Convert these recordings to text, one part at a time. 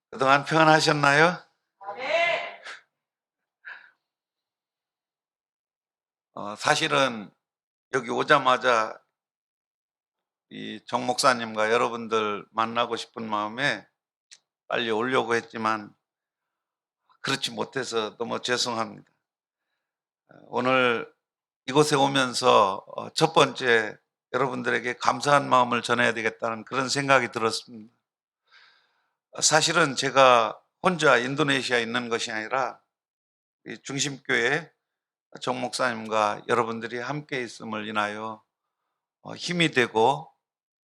그동안 평안하셨나요? 네. 사실은 여기 오자마자 이 정 목사님과 여러분들 만나고 싶은 마음에 빨리 오려고 했지만 그렇지 못해서 너무 죄송합니다. 오늘 이곳에 오면서 첫 번째 여러분들에게 감사한 마음을 전해야 되겠다는 그런 생각이 들었습니다. 사실은 제가 혼자 인도네시아에 있는 것이 아니라 이 중심교회 정 목사님과 여러분들이 함께 있음을 인하여 힘이 되고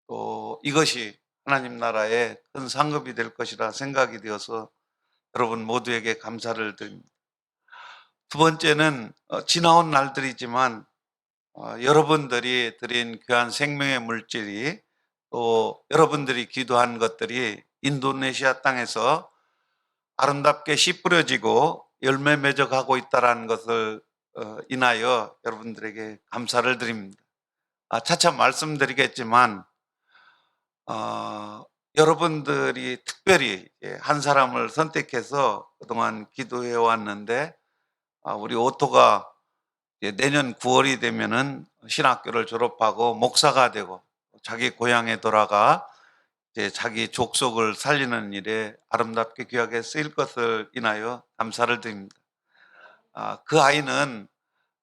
또 이것이 하나님 나라의 큰 상급이 될 것이라 생각이 되어서 여러분 모두에게 감사를 드립니다. 두 번째는 지나온 날들이지만 여러분들이 드린 귀한 생명의 물질이 또 여러분들이 기도한 것들이 인도네시아 땅에서 아름답게 씨 뿌려지고 열매 맺어가고 있다는 것을 인하여 여러분들에게 감사를 드립니다. 차차 말씀드리겠지만 여러분들이 특별히 한 사람을 선택해서 그동안 기도해 왔는데 우리 오토가 내년 9월이 되면은 신학교를 졸업하고 목사가 되고 자기 고향에 돌아가 이제 자기 족속을 살리는 일에 아름답게 귀하게 쓰일 것을 인하여 감사를 드립니다. 그 아이는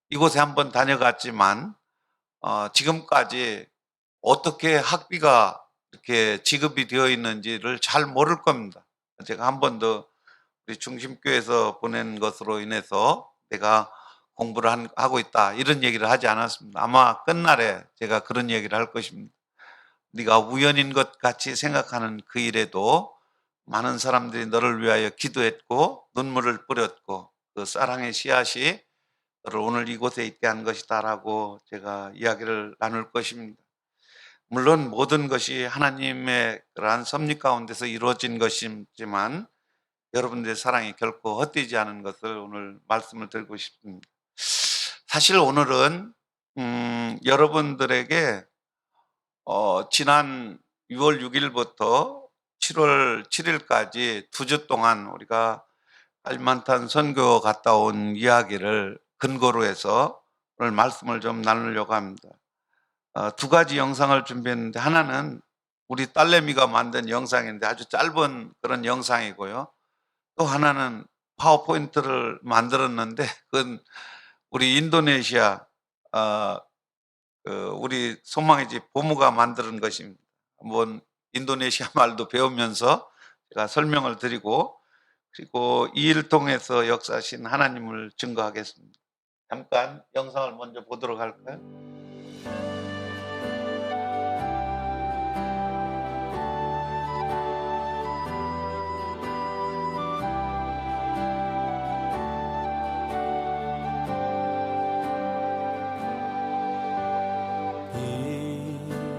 이곳에 한번 다녀갔지만 지금까지 어떻게 학비가 이렇게 지급이 되어 있는지를 잘 모를 겁니다. 제가 한 번도 우리 중심교회에서 보낸 것으로 인해서 내가 공부를 하고 있다 이런 얘기를 하지 않았습니다. 아마 끝날에 제가 그런 얘기를 할 것입니다. 네가 우연인 것 같이 생각하는 그 일에도 많은 사람들이 너를 위하여 기도했고 눈물을 뿌렸고 그 사랑의 씨앗이 너를 오늘 이곳에 있게 한 것이다라고 제가 이야기를 나눌 것입니다. 물론 모든 것이 하나님의 그러한 섭리 가운데서 이루어진 것이지만 여러분들의 사랑이 결코 헛되지 않은 것을 오늘 말씀을 드리고 싶습니다. 사실 오늘은 여러분들에게 지난 6월 6일부터 7월 7일까지 2주 동안 우리가 알만탄 선교 갔다 온 이야기를 근거로 해서 오늘 말씀을 좀 나누려고 합니다. 두 가지 영상을 준비했는데 하나는 우리 딸내미가 만든 영상인데 아주 짧은 그런 영상이고요. 또 하나는 파워포인트를 만들었는데 그건 우리 인도네시아 우리 소망의 집 보무가 만드는 것입니다. 한번 인도네시아 말도 배우면서 제가 설명을 드리고 그리고 이 일을 통해서 역사하신 하나님을 증거하겠습니다. 잠깐 영상을 먼저 보도록 할까요?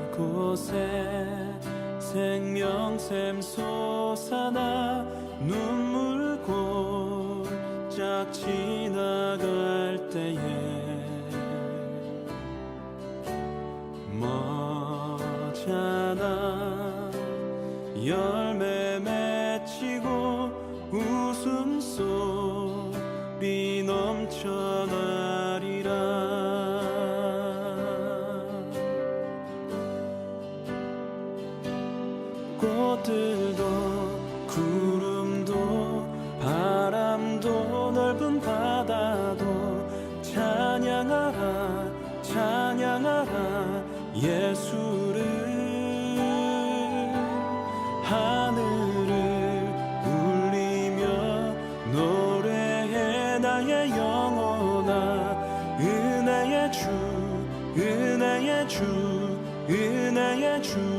이곳에 생명샘 솟아나 눈물 골짝 지나갈 때에 머잖아 열매 맺히고 웃음소리 넘쳐나리라. 꽃들도 구름도 바람도 넓은 바다도 찬양하라 찬양하라 예수를. 하늘을 울리며 노래해 나의 영혼아 은혜의 주 은혜의 주 은혜의 주.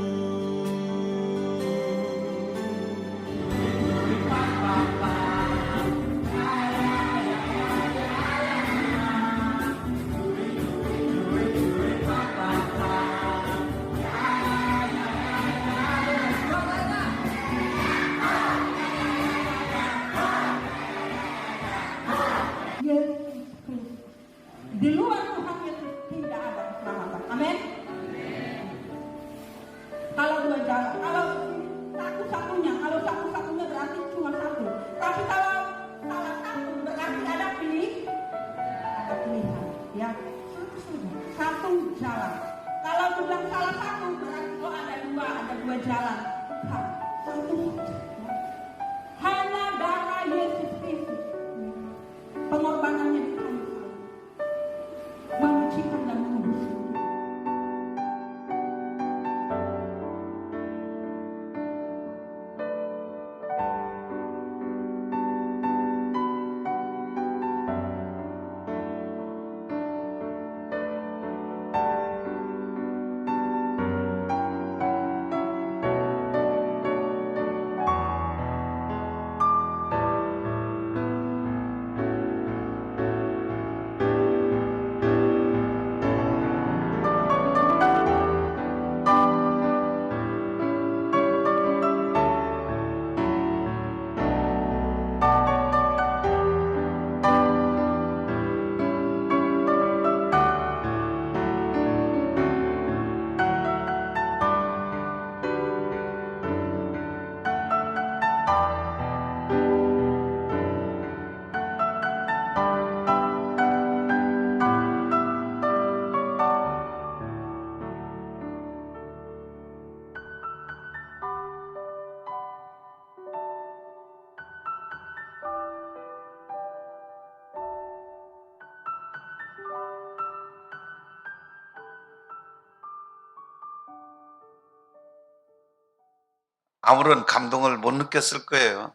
아무런 감동을 못 느꼈을 거예요.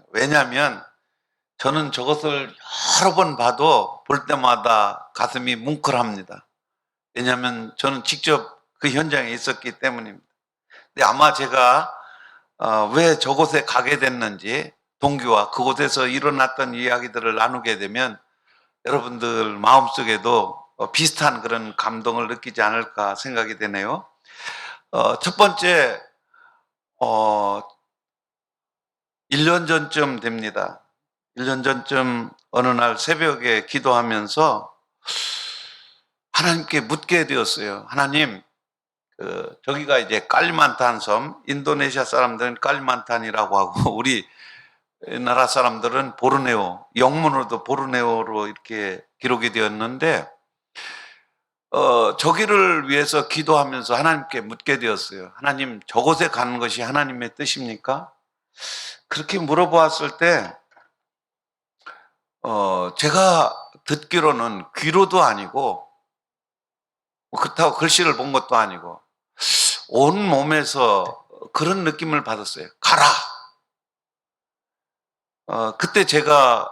왜냐하면 저는 저것을 여러 번 봐도 볼 때마다 가슴이 뭉클합니다. 왜냐하면 저는 직접 그 현장에 있었기 때문입니다. 근데 아마 제가 왜 저곳에 가게 됐는지 동기와 그곳에서 일어났던 이야기들을 나누게 되면 여러분들 마음속에도 비슷한 그런 감동을 느끼지 않을까 생각이 되네요. 첫 번째, 1년 전쯤 됩니다. 1년 전쯤 어느 날 새벽에 기도하면서 하나님께 묻게 되었어요. 하나님, 저기가 이제 깔리만탄 섬, 인도네시아 사람들은 깔리만탄이라고 하고 우리 나라 사람들은 보르네오, 영문으로도 보르네오로 이렇게 기록이 되었는데 저기를 위해서 기도하면서 하나님께 묻게 되었어요. 하나님, 저곳에 가는 것이 하나님의 뜻입니까? 그렇게 물어보았을 때 제가 듣기로는 귀로도 아니고 그렇다고 글씨를 본 것도 아니고 온 몸에서 그런 느낌을 받았어요. 가라! 그때 제가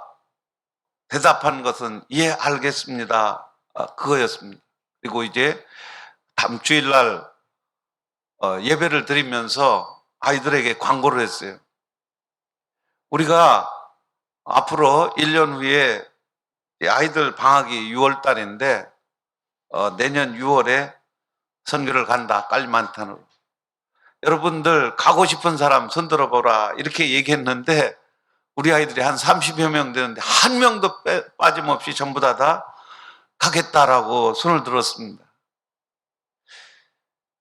대답한 것은 예, 알겠습니다. 그거였습니다. 그리고 이제 다음 주일날 예배를 드리면서 아이들에게 광고를 했어요. 우리가 앞으로 1년 후에 아이들 방학이 6월 달인데 내년 6월에 선교를 간다, 깔리만탄으로. 여러분들 가고 싶은 사람 손들어 보라 이렇게 얘기했는데 우리 아이들이 한 30여 명 되는데 한 명도 빠짐없이 전부 다 가겠다라고 손을 들었습니다.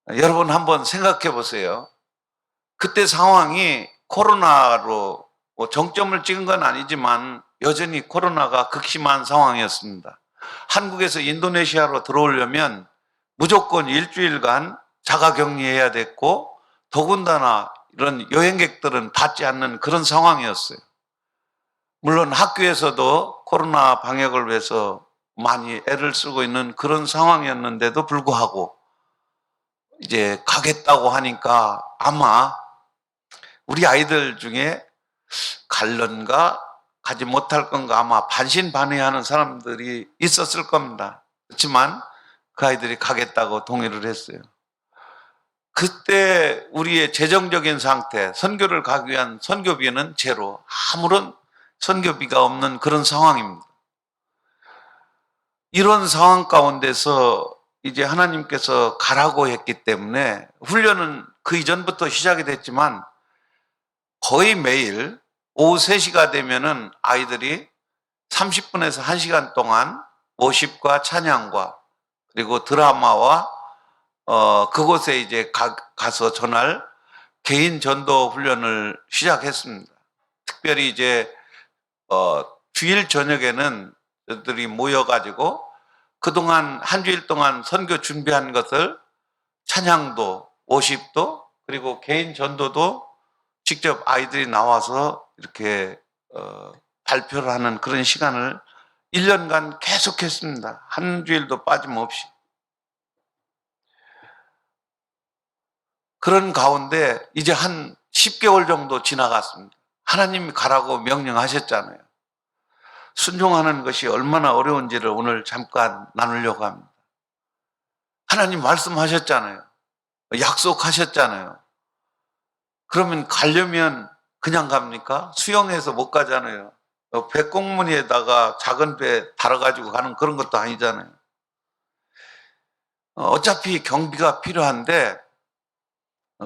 여러분 한번 생각해 보세요. 그때 상황이 코로나로 정점을 찍은 건 아니지만 여전히 코로나가 극심한 상황이었습니다. 한국에서 인도네시아로 들어오려면 무조건 일주일간 자가격리해야 됐고 더군다나 이런 여행객들은 받지 않는 그런 상황이었어요. 물론 학교에서도 코로나 방역을 위해서 많이 애를 쓰고 있는 그런 상황이었는데도 불구하고 이제 가겠다고 하니까 아마 우리 아이들 중에 갈런가 가지 못할 건가 아마 반신반의하는 사람들이 있었을 겁니다. 그렇지만 그 아이들이 가겠다고 동의를 했어요. 그때 우리의 재정적인 상태, 선교를 가기 위한 선교비는 제로, 아무런 선교비가 없는 그런 상황입니다. 이런 상황 가운데서 이제 하나님께서 가라고 했기 때문에 훈련은 그 이전부터 시작이 됐지만 거의 매일 오후 3시가 되면은 아이들이 30분에서 1시간 동안 워십과 찬양과 그리고 드라마와 그곳에 이제 가서 전할 개인 전도 훈련을 시작했습니다. 특별히 이제 주일 저녁에는 저들이 모여가지고 그동안 한 주일 동안 선교 준비한 것을 찬양도, 워십도 그리고 개인 전도도 직접 아이들이 나와서 이렇게 발표를 하는 그런 시간을 1년간 계속했습니다. 한 주일도 빠짐없이. 그런 가운데 이제 한 10개월 정도 지나갔습니다. 하나님이 가라고 명령하셨잖아요. 순종하는 것이 얼마나 어려운지를 오늘 잠깐 나누려고 합니다. 하나님 말씀하셨잖아요. 약속하셨잖아요. 그러면 가려면 그냥 갑니까? 수영해서 못 가잖아요. 배꽁무니에다가 작은 배 달아가지고 가는 그런 것도 아니잖아요. 어차피 경비가 필요한데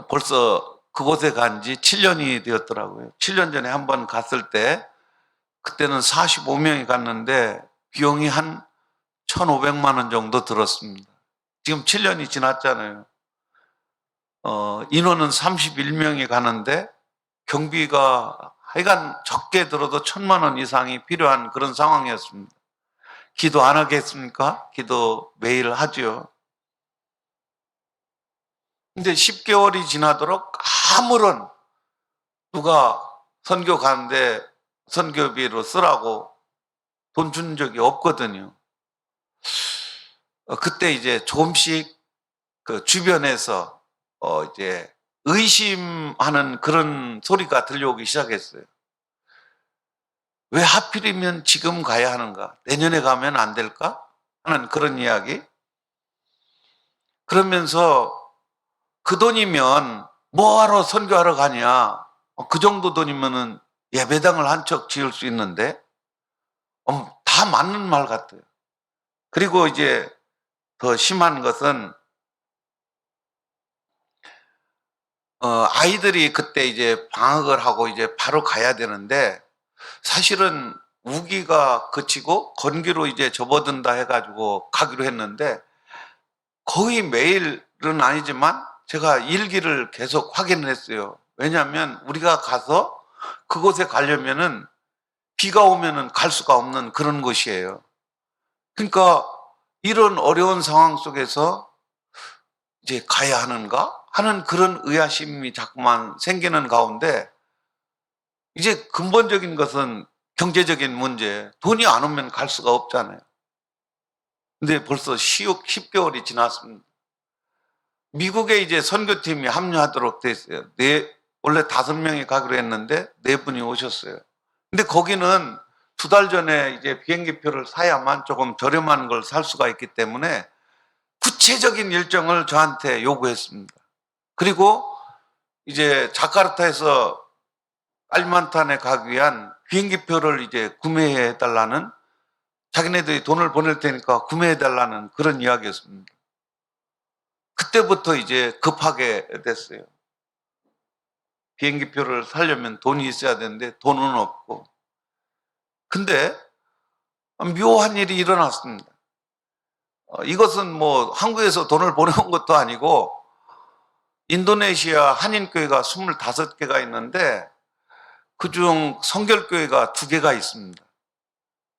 벌써 그곳에 간 지 7년이 되었더라고요. 7년 전에 한번 갔을 때 그때는 45명이 갔는데 비용이 한 1,500만 원 정도 들었습니다. 지금 7년이 지났잖아요. 인원은 31명이 가는데 경비가 하여간 적게 들어도 1,000만 원 이상이 필요한 그런 상황이었습니다. 기도 안 하겠습니까? 기도 매일 하죠. 근데 10개월이 지나도록 아무런 누가 선교 가는데 선교비로 쓰라고 돈 준 적이 없거든요. 그때 이제 조금씩 그 주변에서 이제 의심하는 그런 소리가 들려오기 시작했어요. 왜 하필이면 지금 가야 하는가? 내년에 가면 안 될까? 하는 그런 이야기. 그러면서 그 돈이면 뭐하러 선교하러 가냐? 그 정도 돈이면은 예배당을 한 척 지을 수 있는데, 다 맞는 말 같아요. 그리고 이제 더 심한 것은, 아이들이 그때 이제 방학을 하고 이제 바로 가야 되는데, 사실은 우기가 그치고 건기로 이제 접어든다 해가지고 가기로 했는데, 거의 매일은 아니지만 제가 일기를 계속 확인을 했어요. 왜냐하면 우리가 가서 그곳에 가려면은 비가 오면은 갈 수가 없는 그런 곳이에요. 그러니까 이런 어려운 상황 속에서 이제 가야 하는가 하는 그런 의아심이 자꾸만 생기는 가운데, 이제 근본적인 것은 경제적인 문제, 돈이 안 오면 갈 수가 없잖아요. 근데 벌써 10개월이 지났습니다. 미국에 이제 선교팀이 합류하도록 돼 있어요. 원래 5명이 가기로 했는데 4분이 오셨어요. 근데 거기는 2달 전에 이제 비행기표를 사야만 조금 저렴한 걸 살 수가 있기 때문에 구체적인 일정을 저한테 요구했습니다. 그리고 이제 자카르타에서 칼리만탄에 가기 위한 비행기표를 이제 구매해 달라는, 자기네들이 돈을 보낼 테니까 구매해 달라는 그런 이야기였습니다. 그때부터 이제 급하게 됐어요. 비행기표를 사려면 돈이 있어야 되는데 돈은 없고. 근데 묘한 일이 일어났습니다. 이것은 뭐 한국에서 돈을 보내온 것도 아니고, 인도네시아 한인교회가 25개가 있는데 그중 성결교회가 2개가 있습니다.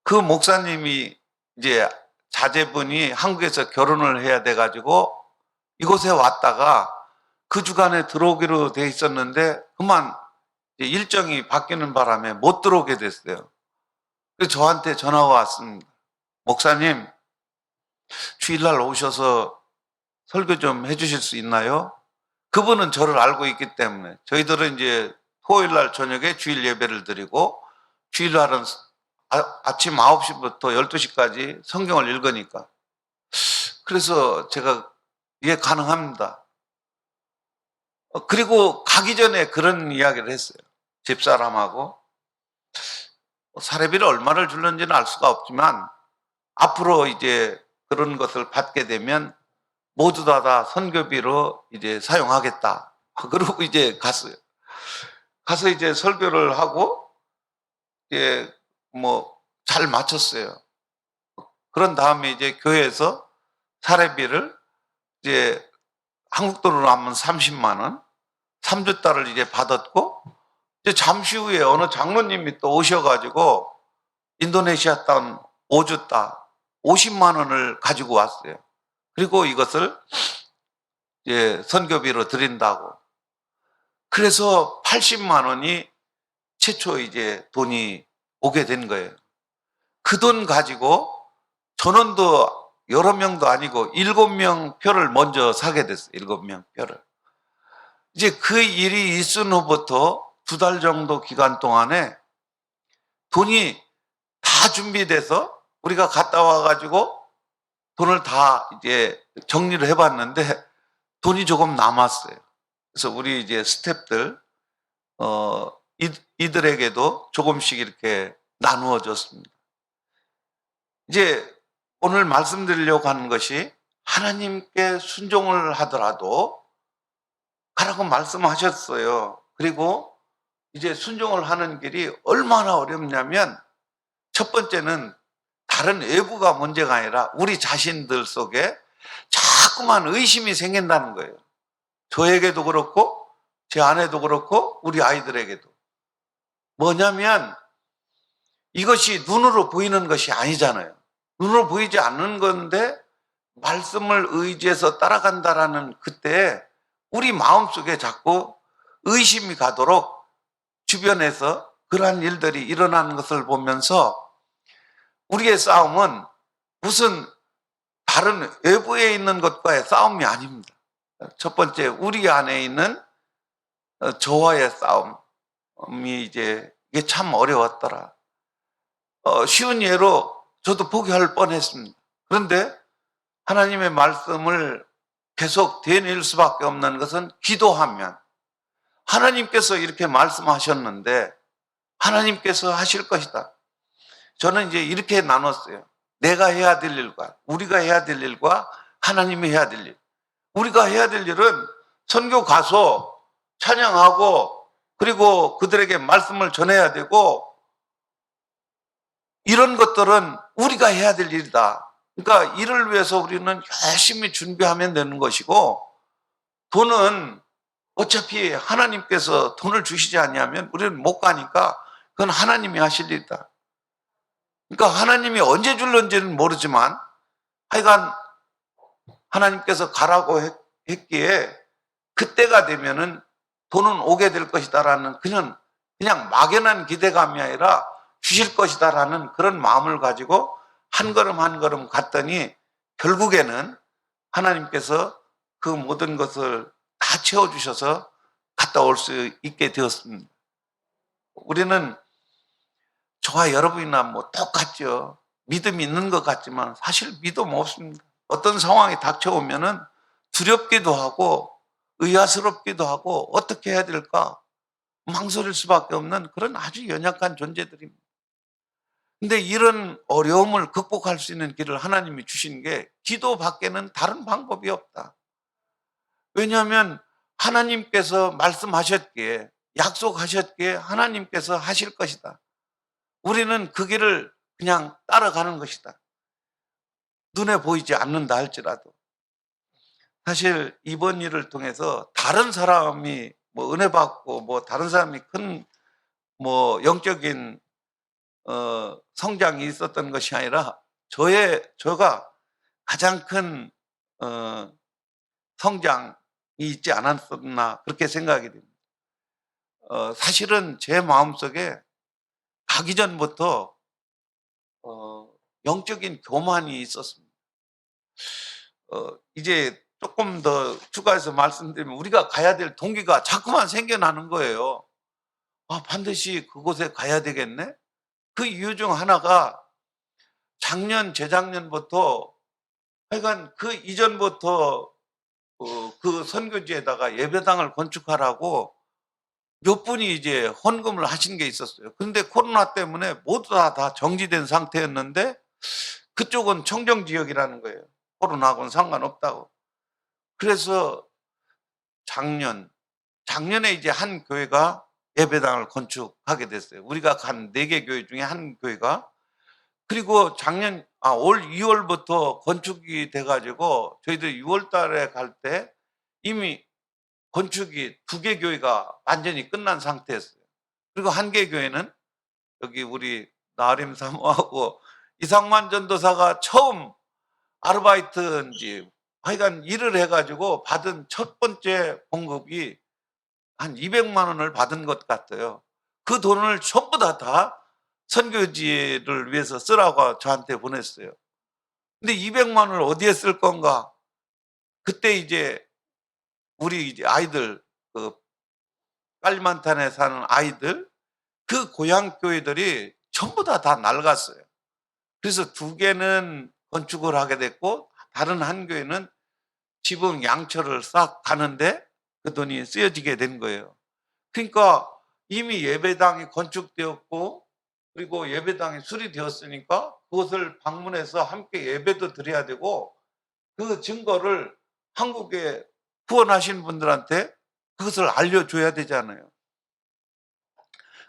그 목사님이 이제 자제분이 한국에서 결혼을 해야 돼가지고 이곳에 왔다가 그 주간에 들어오기로 돼 있었는데 그만 일정이 바뀌는 바람에 못 들어오게 됐어요. 그래서 저한테 전화가 왔습니다. 목사님, 주일날 오셔서 설교 좀 해주실 수 있나요? 그분은 저를 알고 있기 때문에, 저희들은 이제 토요일날 저녁에 주일 예배를 드리고 주일날은 아침 9시부터 12시까지 성경을 읽으니까. 그래서 제가 이게 가능합니다. 그리고 가기 전에 그런 이야기를 했어요. 집사람하고 사례비를 얼마를 줄는지는 알 수가 없지만 앞으로 이제 그런 것을 받게 되면 모두 다 선교비로 이제 사용하겠다. 그러고 이제 갔어요. 가서 이제 설교를 하고 이제 뭐 잘 마쳤어요. 그런 다음에 이제 교회에서 사례비를 이제 한국 돈으로 하면 30만 원, 3주 달을 이제 받았고, 이제 잠시 후에 어느 장로님이 또 오셔가지고 인도네시아 돈 5주 달 50만 원을 가지고 왔어요. 그리고 이것을 이제 선교비로 드린다고. 그래서 80만 원이 최초 이제 돈이 오게 된 거예요. 그 돈 가지고 전원도 여러 명도 아니고 7명 표를 먼저 사게 됐어요. 7명 표를. 이제 그 일이 있은 후부터 2달 정도 기간 동안에 돈이 다 준비돼서 우리가 갔다 와가지고 돈을 다 이제 정리를 해봤는데 돈이 조금 남았어요. 그래서 우리 이제 스태프들, 이들에게도 조금씩 이렇게 나누어 줬습니다. 이제 오늘 말씀드리려고 하는 것이, 하나님께 순종을 하더라도 가라고 말씀하셨어요. 그리고 이제 순종을 하는 길이 얼마나 어렵냐면, 첫 번째는 다른 외부가 문제가 아니라 우리 자신들 속에 자꾸만 의심이 생긴다는 거예요. 저에게도 그렇고 제 아내도 그렇고 우리 아이들에게도. 뭐냐면 이것이 눈으로 보이는 것이 아니잖아요. 눈으로 보이지 않는 건데 말씀을 의지해서 따라간다라는, 그때 우리 마음속에 자꾸 의심이 가도록 주변에서 그러한 일들이 일어나는 것을 보면서, 우리의 싸움은 무슨 다른 외부에 있는 것과의 싸움이 아닙니다. 첫 번째, 우리 안에 있는 저와의 싸움이 이제 이게 참 어려웠더라. 쉬운 예로 저도 포기할 뻔했습니다. 그런데 하나님의 말씀을 계속 되뇌일 수밖에 없는 것은 기도하면 하나님께서 이렇게 말씀하셨는데 하나님께서 하실 것이다. 저는 이제 이렇게 나눴어요. 내가 해야 될 일과 우리가 해야 될 일과 하나님이 해야 될 일. 우리가 해야 될 일은 선교 가서 찬양하고 그리고 그들에게 말씀을 전해야 되고 이런 것들은 우리가 해야 될 일이다. 그러니까 이를 위해서 우리는 열심히 준비하면 되는 것이고 돈은 어차피 하나님께서 돈을 주시지 않냐면 우리는 못 가니까 그건 하나님이 하실 일이다. 그러니까 하나님이 언제 줄는지는 모르지만 하여간 하나님께서 가라고 했기에 그때가 되면은 돈은 오게 될 것이다라는 그냥 막연한 기대감이 아니라 주실 것이다라는 그런 마음을 가지고 한 걸음 한 걸음 갔더니 결국에는 하나님께서 그 모든 것을 다 채워주셔서 갔다 올 수 있게 되었습니다. 우리는 저와 여러분이나 뭐 똑같죠. 믿음이 있는 것 같지만 사실 믿음 없습니다. 어떤 상황이 닥쳐오면은 두렵기도 하고 의아스럽기도 하고 어떻게 해야 될까 망설일 수밖에 없는 그런 아주 연약한 존재들입니다. 근데 이런 어려움을 극복할 수 있는 길을 하나님이 주신 게 기도밖에는 다른 방법이 없다. 왜냐하면 하나님께서 말씀하셨기에 약속하셨기에 하나님께서 하실 것이다. 우리는 그 길을 그냥 따라가는 것이다. 눈에 보이지 않는다 할지라도. 사실 이번 일을 통해서 다른 사람이 뭐 은혜 받고 뭐 다른 사람이 큰 뭐 영적인 성장이 있었던 것이 아니라 저가 가장 큰 성장이 있지 않았었나 그렇게 생각이 됩니다. 사실은 제 마음속에 가기 전부터 영적인 교만이 있었습니다. 이제 조금 더 추가해서 말씀드리면 우리가 가야 될 동기가 자꾸만 생겨나는 거예요. 아, 반드시 그곳에 가야 되겠네? 그 이유 중 하나가 재작년부터 하여간 그 이전부터 그 선교지에다가 예배당을 건축하라고 몇 분이 이제 헌금을 하신 게 있었어요. 그런데 코로나 때문에 모두 다 정지된 상태였는데 그쪽은 청정지역이라는 거예요. 코로나하고는 상관없다고. 그래서 작년에 이제 한 교회가 예배당을 건축하게 됐어요. 우리가 간 4개 교회 중에 한 교회가. 그리고 올 2월부터 건축이 돼가지고 저희들 6월 달에 갈 때 이미 건축이 2개 교회가 완전히 끝난 상태였어요. 그리고 한 개 교회는 여기 우리 나림 사모하고 이상만 전도사가 처음 아르바이트인지 하여간 일을 해가지고 받은 첫 번째 봉급이 한 200만 원을 받은 것 같아요. 그 돈을 전부 다 선교지를 위해서 쓰라고 저한테 보냈어요. 근데 200만 원을 어디에 쓸 건가? 그때 이제 우리 이제 아이들, 그 깔리만탄에 사는 아이들, 그 고향 교회들이 전부 다 낡았어요. 그래서 2개는 건축을 하게 됐고 다른 한 교회는 지붕 양철을 싹 가는데 그 돈이 쓰여지게 된 거예요. 그러니까 이미 예배당이 건축되었고 그리고 예배당이 수리되었으니까 그것을 방문해서 함께 예배도 드려야 되고 그 증거를 한국에 후원하신 분들한테 그것을 알려줘야 되잖아요.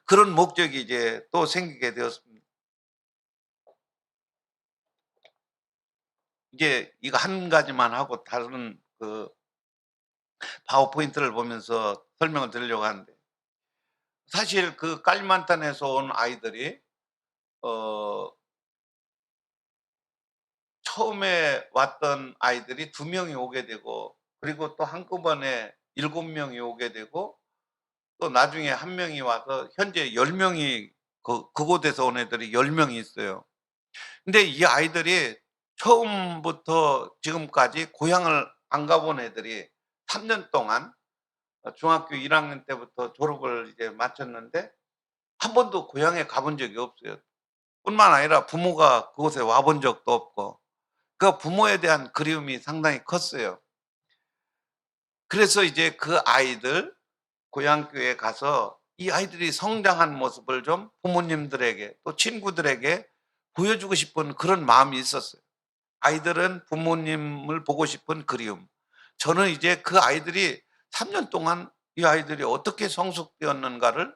그런 목적이 이제 또 생기게 되었습니다. 이제 이거 한 가지만 하고 다른 그 파워포인트를 보면서 설명을 드리려고 하는데 사실 그 깔리만탄에서 온 아이들이 처음에 왔던 아이들이 2명이 오게 되고 그리고 또 한꺼번에 7명이 오게 되고 또 나중에 1명이 와서 현재 10명이 그곳에서 온 애들이 10명이 있어요. 근데 이 아이들이 처음부터 지금까지 고향을 안 가본 애들이 3년 동안 중학교 1학년 때부터 졸업을 이제 마쳤는데 한 번도 고향에 가본 적이 없어요. 뿐만 아니라 부모가 그곳에 와본 적도 없고 그 부모에 대한 그리움이 상당히 컸어요. 그래서 이제 그 아이들 고향 교회에 가서 이 아이들이 성장한 모습을 좀 부모님들에게 또 친구들에게 보여주고 싶은 그런 마음이 있었어요. 아이들은 부모님을 보고 싶은 그리움. 저는 이제 그 아이들이 3년 동안 이 아이들이 어떻게 성숙되었는가를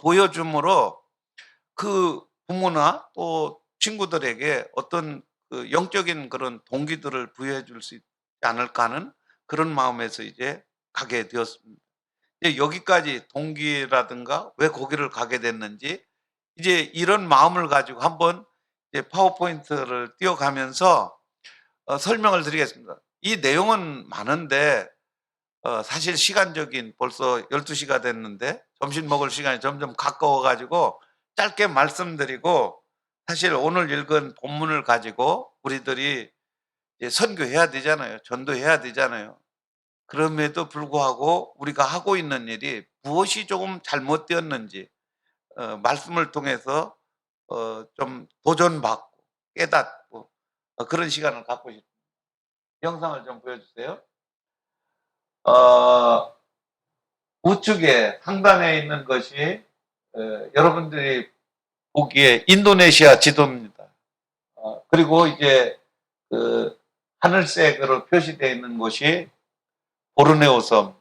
보여줌으로 그 부모나 또 친구들에게 어떤 그 영적인 그런 동기들을 부여해 줄 수 있지 않을까 하는 그런 마음에서 이제 가게 되었습니다. 이제 여기까지 동기라든가 왜 거기를 가게 됐는지 이제 이런 마음을 가지고 한번 이제 파워포인트를 띄워가면서 설명을 드리겠습니다. 이 내용은 많은데 사실 시간적인 벌써 12시가 됐는데 점심 먹을 시간이 점점 가까워 가지고 짧게 말씀드리고 사실 오늘 읽은 본문을 가지고 우리들이 이제 선교해야 되잖아요. 전도해야 되잖아요. 그럼에도 불구하고 우리가 하고 있는 일이 무엇이 조금 잘못되었는지 말씀을 통해서 좀 도전받고 깨닫고 그런 시간을 갖고 싶습니다. 영상을 좀 보여주세요. 어, 우측에 상단에 있는 것이 여러분들이 보기에 인도네시아 지도입니다. 그리고 이제 그 하늘색으로 표시되어 있는 곳이 보르네오 섬,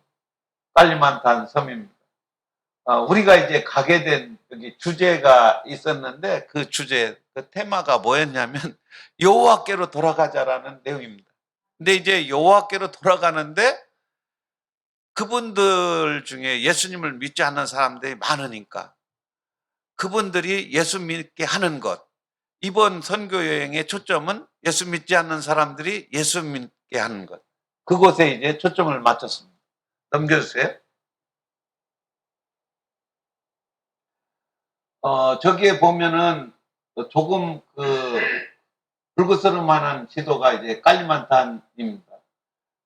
깔리만탄 섬입니다. 우리가 이제 가게 된 여기 주제가 있었는데 그 주제, 그 테마가 뭐였냐면 여호와께로 돌아가자라는 내용입니다. 근데 이제 여호와께로 돌아가는데 그분들 중에 예수님을 믿지 않는 사람들이 많으니까 그분들이 예수 믿게 하는 것. 이번 선교 여행의 초점은 예수 믿지 않는 사람들이 예수 믿게 하는 것. 그곳에 이제 초점을 맞췄습니다. 넘겨주세요. 저기에 보면은 조금 그 불그스름하는 지도가 이제 깔리만탄입니다.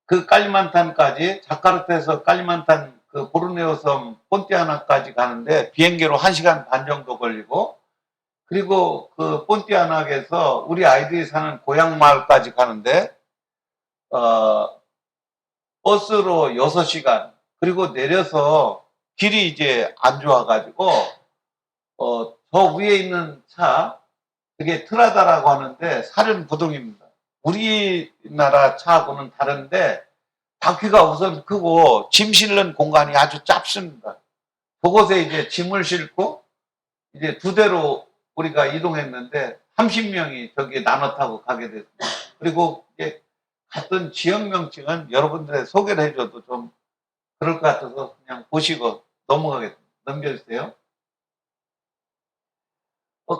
그 깔리만탄까지 자카르타에서 깔리만탄 그 보르네오 섬 폰티아나까지 가는데 비행기로 1시간 반 정도 걸리고 그리고 그 폰티아나에서 우리 아이들이 사는 고향 마을까지 가는데 어, 버스로 6시간 그리고 내려서 길이 이제 안 좋아가지고 저 위에 있는 차 그게 트라다라고 하는데 사륜부동입니다. 우리나라 차하고는 다른데 바퀴가 우선 크고 짐 실는 공간이 아주 짧습니다. 그곳에 이제 짐을 싣고 이제 2대로 우리가 이동했는데 30명이 저기에 나눠 타고 가게 됐습니다. 그리고 이제 갔던 지역 명칭은 여러분들의 소개를 해줘도 좀 그럴 것 같아서 그냥 보시고 넘어가겠습니다. 넘겨주세요.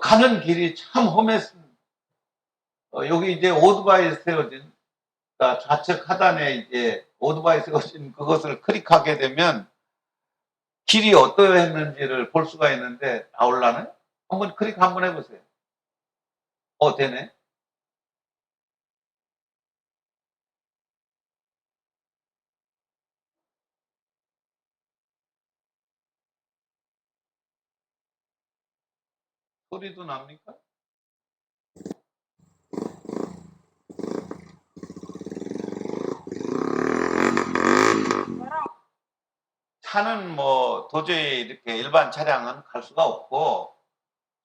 가는 길이 참 험했습니다. 여기 이제 오토바이 세워진 좌측 하단에 이제 오토바이 세워진 그것을 클릭하게 되면 길이 어떠했는지를 볼 수가 있는데 나올라나요? 한번 클릭 한번 해보세요. 되네. 소리도 납니까? 차는 뭐 도저히 이렇게 일반 차량은 갈 수가 없고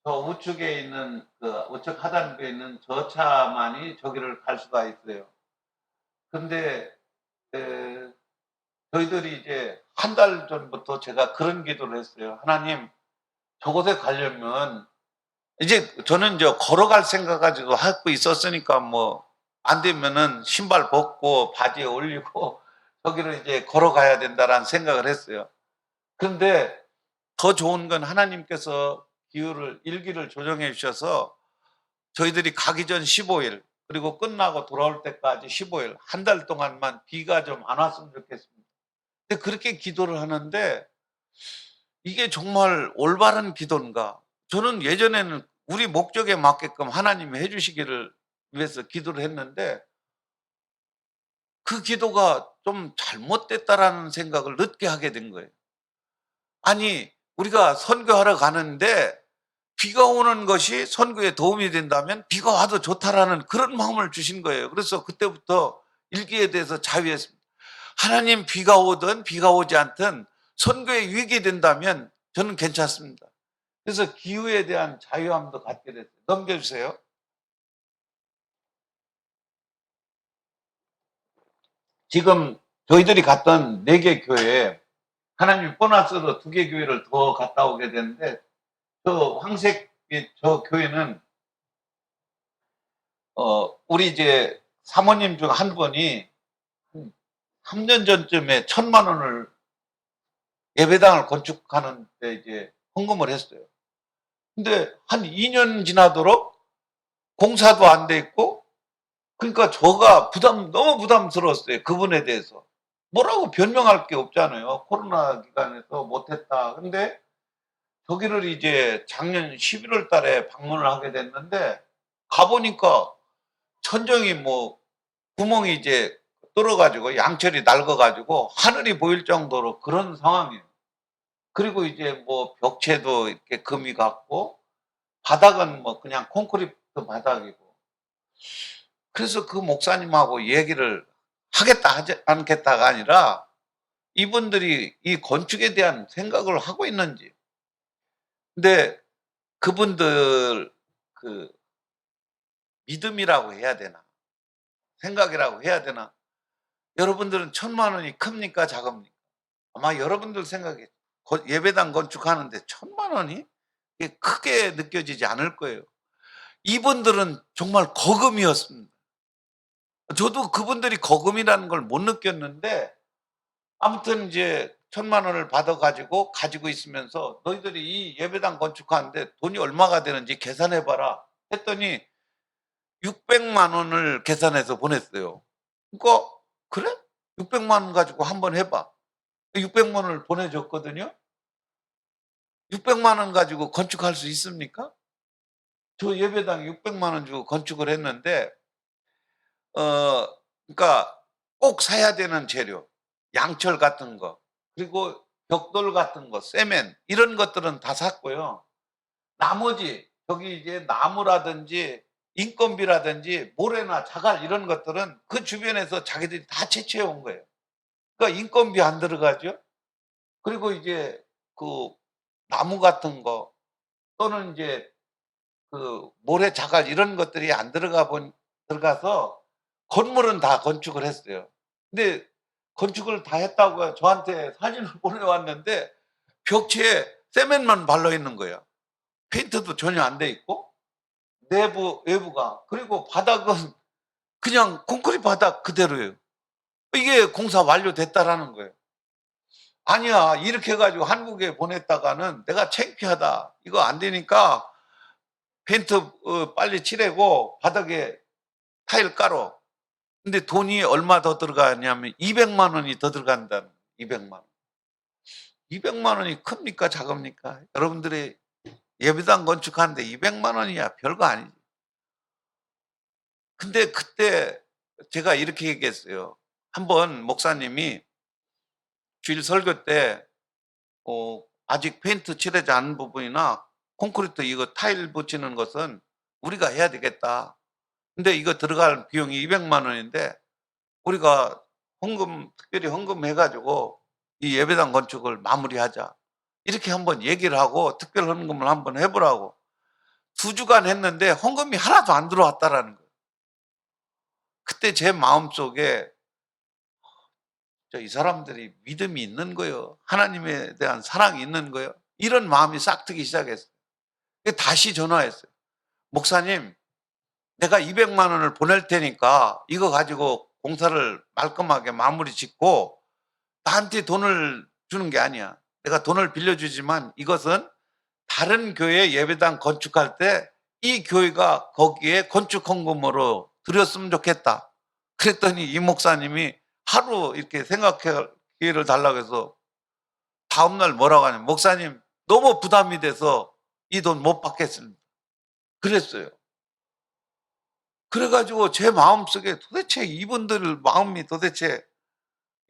저 우측에 있는 그 우측 하단부에 있는 저 차만이 저기를 갈 수가 있어요. 근데 저희들이 이제 한 달 전부터 제가 그런 기도를 했어요. 하나님, 저곳에 가려면 이제 저는 이제 걸어갈 생각 가지고 하고 있었으니까 뭐 안 되면은 신발 벗고 바지에 올리고 저기를 이제 걸어가야 된다라는 생각을 했어요. 그런데 더 좋은 건 하나님께서 기후를 일기를 조정해 주셔서 저희들이 가기 전 15일 그리고 끝나고 돌아올 때까지 15일 한 달 동안만 비가 좀 안 왔으면 좋겠습니다. 근데 그렇게 기도를 하는데 이게 정말 올바른 기도인가? 저는 예전에는 우리 목적에 맞게끔 하나님이 해 주시기를 위해서 기도를 했는데 그 기도가 좀 잘못됐다라는 생각을 늦게 하게 된 거예요. 아니, 우리가 선교하러 가는데 비가 오는 것이 선교에 도움이 된다면 비가 와도 좋다라는 그런 마음을 주신 거예요. 그래서 그때부터 일기에 대해서 자유했습니다. 하나님, 비가 오든 비가 오지 않든 선교에 유익이 된다면 저는 괜찮습니다. 그래서 기후에 대한 자유함도 갖게 됐어요. 넘겨주세요. 지금 저희들이 갔던 4개 교회에 하나님 보너스로 2개 교회를 더 갔다 오게 됐는데, 저 황색 저 교회는 우리 이제 사모님 중 한 분이 3년 전쯤에 1,000만 원을 예배당을 건축하는 데 이제 헌금을 했어요. 근데 한 2년 지나도록 공사도 안 돼 있고, 그러니까 저가 너무 부담스러웠어요. 그분에 대해서. 뭐라고 변명할 게 없잖아요. 코로나 기간에서 못했다. 근데 저기를 이제 작년 11월 달에 방문을 하게 됐는데, 가보니까 천정이 뭐 구멍이 이제 뚫어가지고 양철이 낡아가지고 하늘이 보일 정도로 그런 상황이에요. 그리고 이제 뭐 벽체도 이렇게 금이 갔고, 바닥은 뭐 그냥 콘크리트 바닥이고. 그래서 그 목사님하고 얘기를 하겠다 하지 않겠다가 아니라, 이분들이 이 건축에 대한 생각을 하고 있는지. 근데 그분들 그 믿음이라고 해야 되나, 생각이라고 해야 되나, 여러분들은 1,000만 원이 큽니까 작습니까? 아마 여러분들 생각에 예배당 건축하는데 1,000만 원이 크게 느껴지지 않을 거예요. 이분들은 정말 거금이었습니다. 저도 그분들이 거금이라는 걸 못 느꼈는데, 아무튼 이제 1,000만 원을 받아가지고 가지고 있으면서 너희들이 이 예배당 건축하는데 돈이 얼마가 되는지 계산해봐라 했더니 600만 원을 계산해서 보냈어요. 그러니까 그래? 600만 원 가지고 한번 해봐. 600만 원을 보내줬거든요. 600만 원 가지고 건축할 수 있습니까? 저 예배당 600만 원 주고 건축을 했는데, 그러니까 꼭 사야 되는 재료, 양철 같은 거, 그리고 벽돌 같은 거, 세멘 이런 것들은 다 샀고요. 나머지 저기 이제 나무라든지 인건비라든지 모래나 자갈 이런 것들은 그 주변에서 자기들이 다 채취해 온 거예요. 그러니까 인건비 안 들어가죠. 그리고 이제 그 나무 같은 거 또는 이제 그 모래 자갈 이런 것들이 안 들어가서 건물은 다 건축을 했어요. 근데 건축을 다 했다고 저한테 사진을 보내왔는데 벽체에 세멘만 발라 있는 거예요. 페인트도 전혀 안 돼 있고, 외부가. 그리고 바닥은 그냥 콘크리트 바닥 그대로예요. 이게 공사 완료됐다라는 거예요. 아니야, 이렇게 해가지고 한국에 보냈다가는 내가 창피하다. 이거 안 되니까 페인트 빨리 칠하고 바닥에 타일 깔어. 근데 돈이 얼마 더 들어가냐면 200만 원이 더 들어간다. 200만 원. 200만 원이 큽니까 작습니까? 여러분들이 예배당 건축하는데 200만 원이야 별거 아니지. 근데 그때 제가 이렇게 얘기했어요. 한번 목사님이 주일 설교 때 아직 페인트 칠하지 않은 부분이나 콘크리트 이거 타일 붙이는 것은 우리가 해야 되겠다. 근데 이거 들어갈 비용이 200만 원인데 우리가 특별히 헌금해가지고 이 예배당 건축을 마무리하자. 이렇게 한번 얘기를 하고 특별 헌금을 한번 해보라고. 2주간 했는데 헌금이 하나도 안 들어왔다라는 거예요. 그때 제 마음속에 이 사람들이 믿음이 있는 거예요. 하나님에 대한 사랑이 있는 거예요. 이런 마음이 싹 트기 시작했어요. 다시 전화했어요. 목사님, 내가 200만 원을 보낼 테니까 이거 가지고 공사를 말끔하게 마무리 짓고 나한테 돈을 주는 게 아니야. 내가 돈을 빌려주지만 이것은 다른 교회 예배당 건축할 때 이 교회가 거기에 건축 헌금으로 드렸으면 좋겠다. 그랬더니 이 목사님이 하루 이렇게 생각할 기회를 달라고 해서 다음날 뭐라고 하냐면, 목사님 너무 부담이 돼서 이 돈 못 받겠습니다. 그랬어요. 그래가지고 제 마음속에 도대체 이분들 마음이 도대체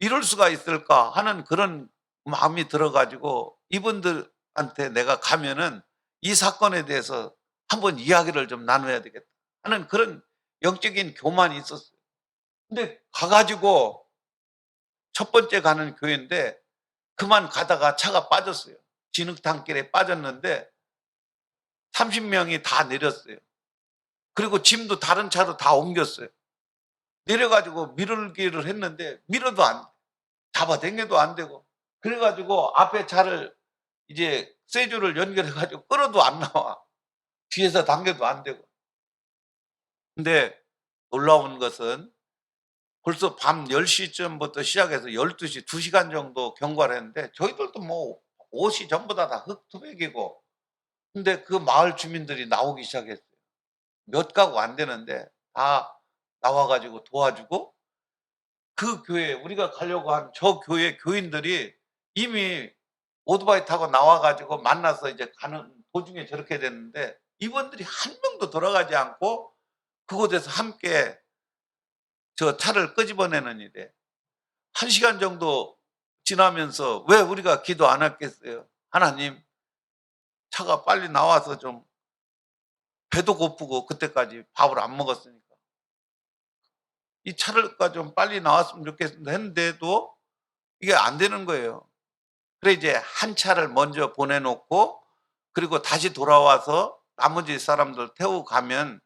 이럴 수가 있을까 하는 그런 마음이 들어 가지고 이분들한테 내가 가면은 이 사건에 대해서 한번 이야기를 좀 나눠야 되겠다 하는 그런 영적인 교만이 있었어요. 근데 가 가지고 첫 번째 가는 교회인데 그만 가다가 차가 빠졌어요. 진흙탕길에 빠졌는데 30명이 다 내렸어요. 그리고 짐도 다른 차로 다 옮겼어요. 내려 가지고 밀기를 했는데 밀어도 잡아당겨도 안 되고, 그래 가지고 앞에 차를 이제 쇠줄을 연결해 가지고 끌어도 안 나와. 뒤에서 당겨도 안 되고. 근데 놀라운 것은 벌써 밤 10시 쯤부터 시작해서 12시 2 시간 정도 경과를 했는데 저희들도 뭐 옷이 전부 다 흙투백이고, 근데 그 마을 주민들이 나오기 시작했어요. 몇 가구 안 되는데 다 나와 가지고 도와주고, 그 교회 우리가 가려고 한 저 교회 교인들이 이미 오토바이 타고 나와 가지고 만나서 이제 가는 도중에 저렇게 됐는데 이분들이 한 명도 돌아가지 않고 그곳에서 함께 저 차를 끄집어내는 일에 1 시간 정도 지나면서 왜 우리가 기도 안 했겠어요? "하나님, 차가 빨리 나와서 좀 배도 고프고 그때까지 밥을 안 먹었으니까 이 차가 좀 빨리 나왔으면 좋겠습니다." 했는데도 이게 안 되는 거예요. 그래 이제 한 차를 먼저 보내 놓고 그리고 다시 돌아와서 나머지 사람들 태우고 가면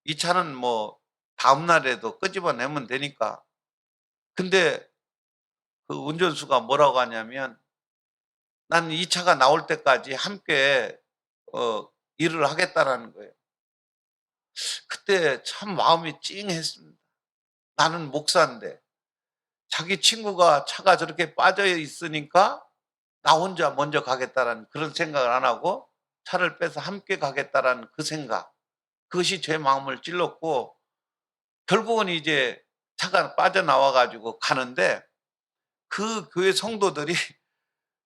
이 차는 뭐 다음 날에도 끄집어내면 되니까. 근데 그 운전수가 뭐라고 하냐면 "난 이 차가 나올 때까지 함께 일을 하겠다."라는 거예요. 그때 참 마음이 찡했습니다. 나는 목사인데 자기 친구가 차가 저렇게 빠져 있으니까 '나 혼자 먼저 가겠다.'라는 그런 생각을 안 하고 차를 빼서 함께 가겠다라는 그 생각. 그것이 제 마음을 찔렀고 결국은 이제 차가 빠져나와 가지고 가는데 그 교회 성도들이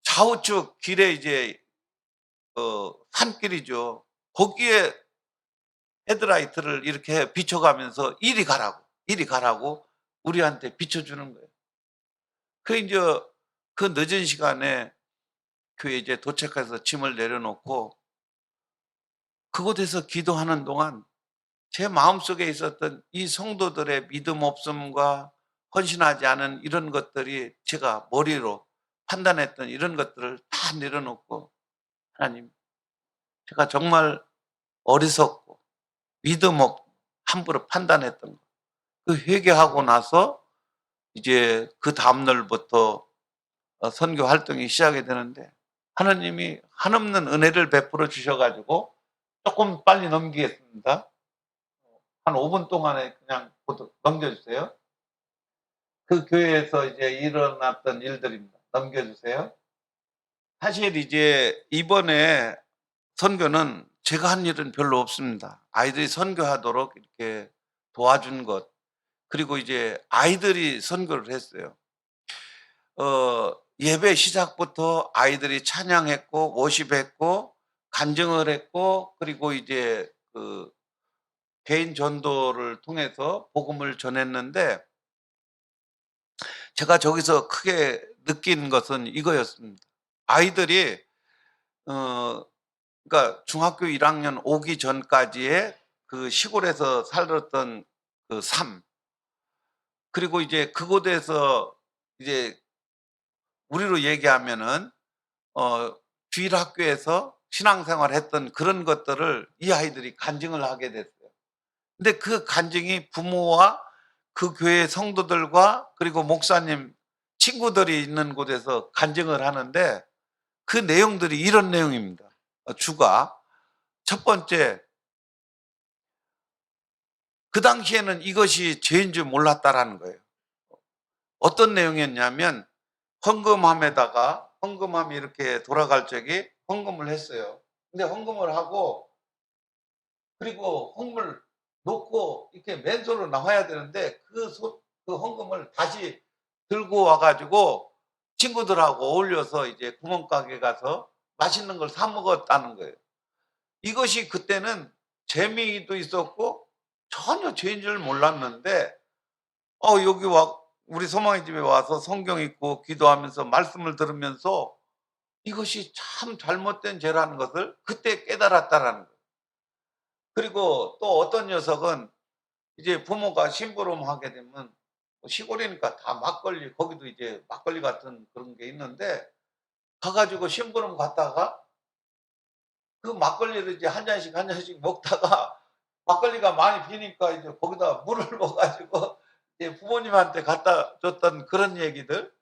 좌우측 길에 이제 산길이죠. 거기에 헤드라이트를 이렇게 비춰 가면서 이리 가라고, 이리 가라고 우리한테 비춰 주는 거예요. 그 인제 그 늦은 시간에 교회에 이제 도착해서 짐을 내려놓고 그곳에서 기도하는 동안 제 마음속에 있었던 이 성도들의 믿음 없음과 헌신하지 않은 이런 것들이 제가 머리로 판단했던 이런 것들을 다 내려놓고 '하나님, 제가 정말 어리석고 믿음 없고 함부로 판단했던 거.' 그 회개하고 나서 이제 그다음 날부터 선교 활동이 시작이 되는데 하나님이 한없는 은혜를 베풀어 주셔 가지고 쪼끔 빨리 넘기겠습니다. 한 5분 동안에 그냥 넘겨 주세요. 그 교회에서 이제 일어났던 일들입니다. 넘겨 주세요. 사실 이제 이번에 선교는 제가 한 일은 별로 없습니다. 아이들이 선교하도록 이렇게 도와준 것, 그리고 이제 아이들이 선교를 했어요. 예배 시작부터 아이들이 찬양했고 워십했고 간증을 했고, 그리고 이제 그 개인 전도를 통해서 복음을 전했는데 제가 저기서 크게 느낀 것은 이거였습니다. 아이들이 어 그러니까 중학교 1 학년 오기 전까지의 그 시골에서 살았던 그 삶, 그리고 이제 그곳에서 이제 우리로 얘기하면은 주일 학교에서 신앙생활 했던 그런 것들을 이 아이들이 간증을 하게 됐어요. 근데 그 간증이 부모와 그 교회 성도들과 그리고 목사님 친구들이 있는 곳에서 간증을 하는데 그 내용들이 이런 내용입니다. 주가 첫 번째, 그 당시에는 이것이 죄인 줄 몰랐다라는 거예요. 어떤 내용이었냐면 헌금함이 이렇게 돌아갈 적에 헌금을 했어요. 근데 헌금을 하고 그리고 헌금을 놓고 이렇게 맨손으로 나와야 되는데 그 헌금을 다시 들고 와 가지고 친구들하고 어울려서 이제 구멍가게 가서 맛있는 걸 사 먹었다는 거예요. 이것이 그때는 재미도 있었고 전혀 죄인 줄 몰랐는데 여기 와 우리 소망의 집에 와서 성경 읽고 기도하면서 말씀을 들으면서 이것이 참 잘못된 죄라는 것을 그때 깨달았다라는 거예요. 그리고 또 어떤 녀석은 이제 부모가 심부름하게 되면 시골이니까 다 막걸리, 거기도 이제 막걸리 같은 그런 게 있는데 가 가지고 심부름 갔다가 그 막걸리를 이제 한 잔씩 한 잔씩 먹다가 막걸리가 많이 비니까 이제 거기다 물을 넣어 가지고 이제 부모님한테 갖다 줬던 그런 얘기들.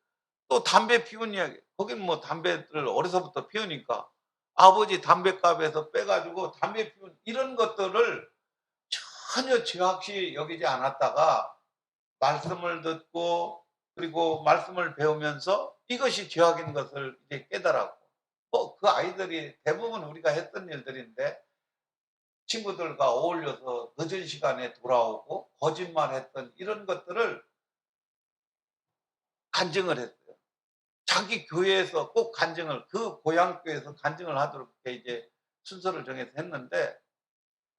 또 담배 피운 이야기. 거긴 뭐 담배를 어려서부터 피우니까 아버지 담뱃갑에서 빼 가지고 담배 피운 이런 것들을 전혀 죄악시 여기지 않았다가 말씀을 듣고 그리고 말씀을 배우면서 이것이 죄악인 것을 이제 깨달았고 그 아이들이 대부분 우리가 했던 일들인데 친구들과 어울려서 늦은 시간에 돌아오고 거짓말했던 이런 것들을 간증을 했어요. 자기 교회에서 꼭 간증을 그 고향 교회에서 간증을 하도록 이렇게 이제 순서를 정해서 했는데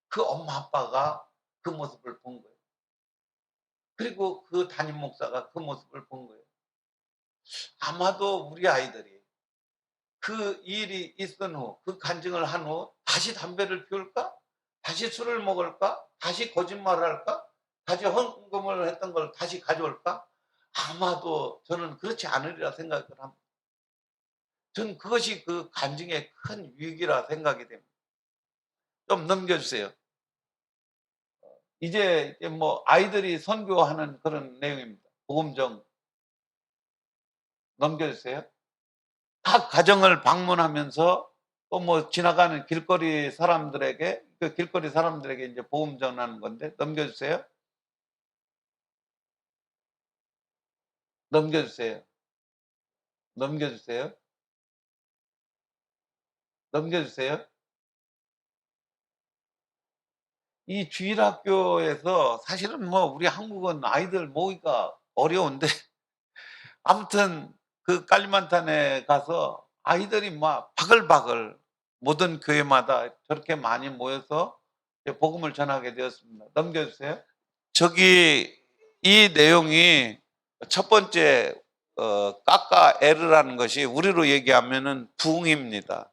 그 엄마 아빠가 그 모습을 본 거예요. 그리고 그 담임 목사가 그 모습을 본 거예요. 아마도 우리 아이들이 그 일이 있은 후 그 간증을 한 후 다시 담배를 피울까? 다시 술을 먹을까? 다시 거짓말을 할까? 다시 헌금을 했던 걸 다시 가져올까? 아마도 저는 그렇지 않으리라 생각을 합니다. 전 그것이 그 간증의 큰 위기라 생각이 됩니다. 좀 넘겨주세요. 이제 뭐 아이들이 선교하는 그런 내용입니다. 복음정 넘겨주세요. 각 가정을 방문하면서 또 뭐 지나가는 길거리 사람들에게 그 길거리 사람들에게 이제 복음 전하는 건데 넘겨주세요. 넘겨주세요. 넘겨주세요. 넘겨주세요. 이 주일학교에서 사실은 뭐 우리 한국은 아이들 모으기가 어려운데 아무튼 그 깔리만탄에 가서 아이들이 막 바글바글 모든 교회마다 저렇게 많이 모여서 복음을 전하게 되었습니다. 넘겨주세요. 저기 이 내용이 첫 번째 까까 에르라는 것이 우리로 얘기하면은 부흥입니다.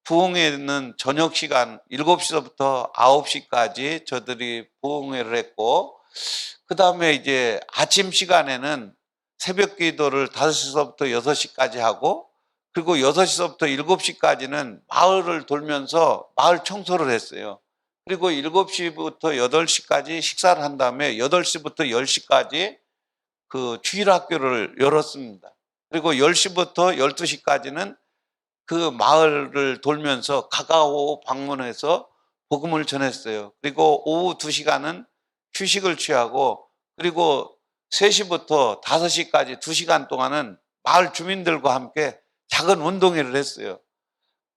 부흥회는 저녁 시간 7시부터 9시까지 저들이 부흥회를 했고 그다음에 이제 아침 시간에는 새벽 기도를 5시서부터 6시까지 하고 그리고 6시서부터 7시까지는 마을을 돌면서 마을 청소를 했어요. 그리고 7시부터 8시까지 식사를 한 다음에 8시부터 10시까지 그 주일학교를 열었습니다. 그리고 10시부터 12시까지는 그 마을을 돌면서 가까워 방문해서 복음을 전했어요. 그리고 오후 2시간은 휴식을 취하고 그리고 3시부터 5시까지 2시간 동안은 마을 주민들과 함께 작은 운동회를 했어요.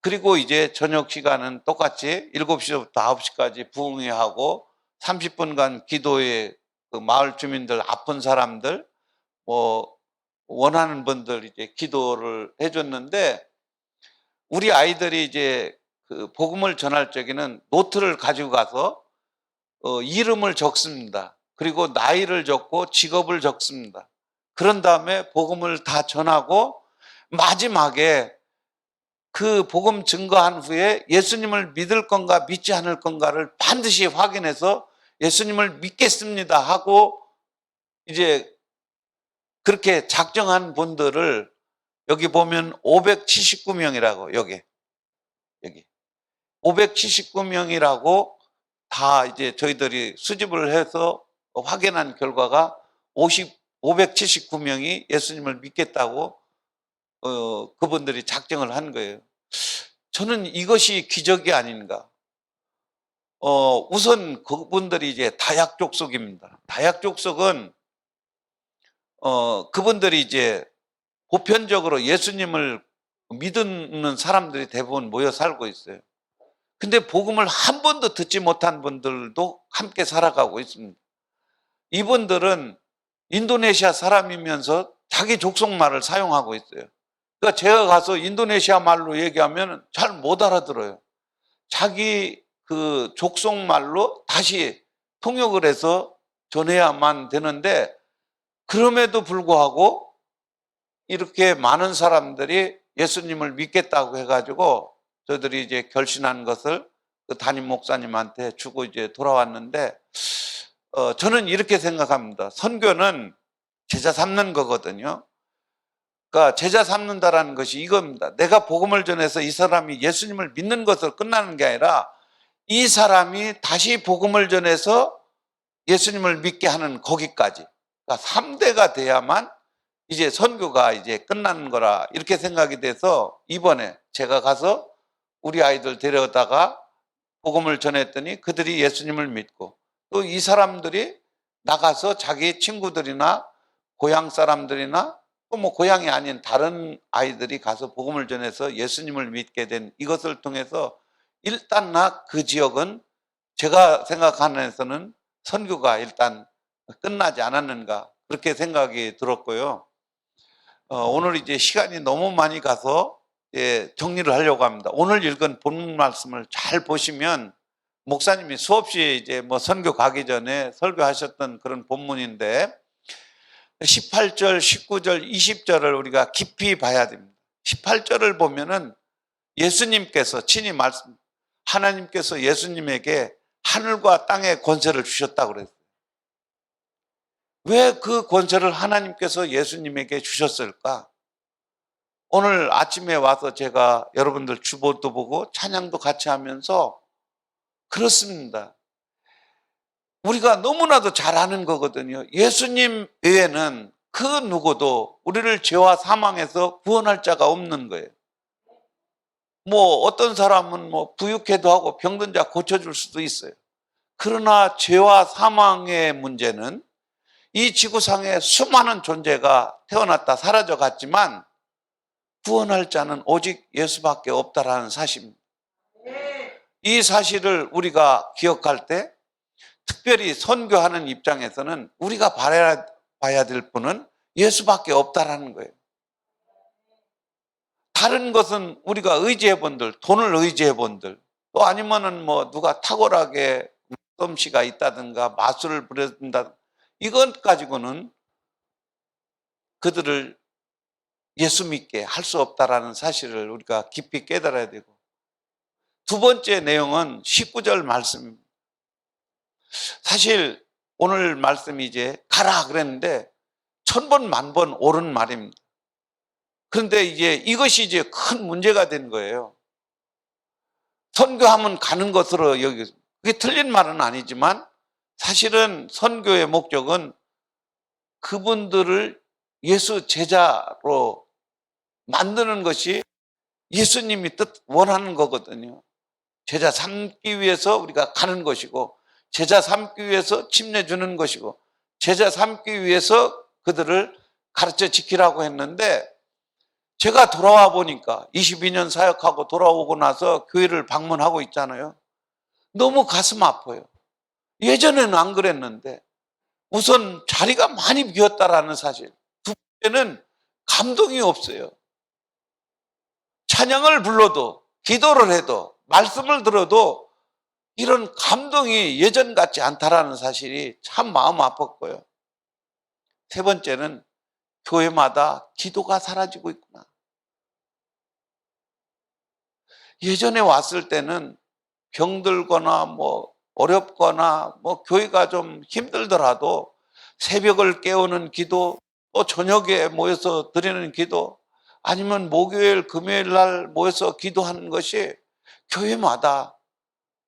그리고 이제 저녁 시간은 똑같이 7시부터 9시까지 부흥회하고 30분간 기도회 그 마을 주민들 아픈 사람들 뭐 원하는 분들 이제 기도를 해줬는데 우리 아이들이 이제 그 복음을 전할 적에는 노트를 가지고 가서 이름을 적습니다. 그리고 나이를 적고 직업을 적습니다. 그런 다음에 복음을 다 전하고 마지막에 그 복음 증거한 후에 예수님을 믿을 건가 믿지 않을 건가를 반드시 확인해서 예수님을 믿겠습니다 하고 이제 그렇게 작정한 분들을 여기 보면 579명이라고 여기 579명이라고 다 이제 저희들이 수집을 해서 확인한 결과가 579명이 예수님을 믿겠다고 그분들이 작정을 한 거예요. 저는 이것이 기적이 아닌가. 우선 그분들이 이제 다약 족속입니다. 다약 족속은 그분들이 이제 보편적으로 예수님을 믿는 사람들이 대부분 모여 살고 있어요. 근데 복음을 한 번도 듣지 못한 분들도 함께 살아가고 있습니다. 이분들은 인도네시아 사람이면서 자기 족속말을 사용하고 있어요. 그러니까 제가 가서 인도네시아 말로 얘기하면 잘 못 알아들어요. 자기 그 족속말로 다시 통역을 해서 전해야만 되는데 그럼에도 불구하고 이렇게 많은 사람들이 예수님을 믿겠다고 해가지고 저들이 이제 결신한 것을 그 담임 목사님한테 주고 이제 돌아왔는데, 저는 이렇게 생각합니다. 선교는 제자 삼는 거거든요. 그러니까 제자 삼는다라는 것이 이겁니다. 내가 복음을 전해서 이 사람이 예수님을 믿는 것으로 끝나는 게 아니라 이 사람이 다시 복음을 전해서 예수님을 믿게 하는 거기까지. 그러니까 3대가 돼야만 이제 선교가 이제 끝나는 거라 이렇게 생각이 돼서 이번에 제가 가서 우리 아이들 데려다가 복음을 전했더니 그들이 예수님을 믿고, 또 이 사람들이 나가서 자기 친구들이나 고향 사람들이나 또 뭐 고향이 아닌 다른 아이들이 가서 복음을 전해서 예수님을 믿게 된 이것을 통해서 일단 그 지역은 제가 생각하는 데서는 선교가 일단 끝나지 않았는가 그렇게 생각이 들었고요. 오늘 이제 시간이 너무 많이 가서 정리를 하려고 합니다. 오늘 읽은 본문 말씀을 잘 보시면 목사님이 수없이 이제 뭐 선교 가기 전에 설교하셨던 그런 본문인데 18절, 19절, 20절을 우리가 깊이 봐야 됩니다. 18절을 보면은 예수님께서 친히 하나님께서 예수님에게 하늘과 땅의 권세를 주셨다고 그랬어요. 왜 그 권세를 하나님께서 예수님에게 주셨을까? 오늘 아침에 와서 제가 여러분들 주보도 보고 찬양도 같이 하면서 그렇습니다. 우리가 너무나도 잘 아는 거거든요. 예수님 외에는 그 누구도 우리를 죄와 사망에서 구원할 자가 없는 거예요. 뭐 어떤 사람은 뭐 부육해도 하고 병든 자 고쳐줄 수도 있어요. 그러나 죄와 사망의 문제는 이 지구상에 수많은 존재가 태어났다 사라져 갔지만 구원할 자는 오직 예수밖에 없다라는 사실입니다. 이 사실을 우리가 기억할 때 특별히 선교하는 입장에서는 우리가 봐야 될 분은 예수밖에 없다라는 거예요. 다른 것은 우리가 의지해 본들, 돈을 의지해 본들, 또 아니면은 뭐 누가 탁월하게 솜씨가 있다든가 마술을 부려준다, 이것 가지고는 그들을 예수 믿게 할 수 없다라는 사실을 우리가 깊이 깨달아야 되고, 두 번째 내용은 19절 말씀입니다. 사실 오늘 말씀이 이제 가라 그랬는데 1000번 만번 옳은 말입니다. 그런데 이제 이것이 이제 큰 문제가 된 거예요. 선교하면 가는 것으로 여기, 그게 틀린 말은 아니지만 사실은 선교의 목적은 그분들을 예수 제자로 만드는 것이 예수님이 원하는 거거든요. 제자 삼기 위해서 우리가 가는 것이고, 제자 삼기 위해서 침례주는 것이고, 제자 삼기 위해서 그들을 가르쳐 지키라고 했는데, 제가 돌아와 보니까 22년 사역하고 돌아오고 나서 교회를 방문하고 있잖아요. 너무 가슴 아파요. 예전에는 안 그랬는데 우선 자리가 많이 비었다라는 사실, 두 번째는 감동이 없어요. 찬양을 불러도 기도를 해도 말씀을 들어도 이런 감동이 예전 같지 않다라는 사실이 참 마음 아팠고요. 세 번째는 교회마다 기도가 사라지고 있구나. 예전에 왔을 때는 병들거나 뭐 어렵거나 뭐 교회가 좀 힘들더라도 새벽을 깨우는 기도, 또 저녁에 모여서 드리는 기도, 아니면 목요일, 금요일 날 모여서 기도하는 것이 교회마다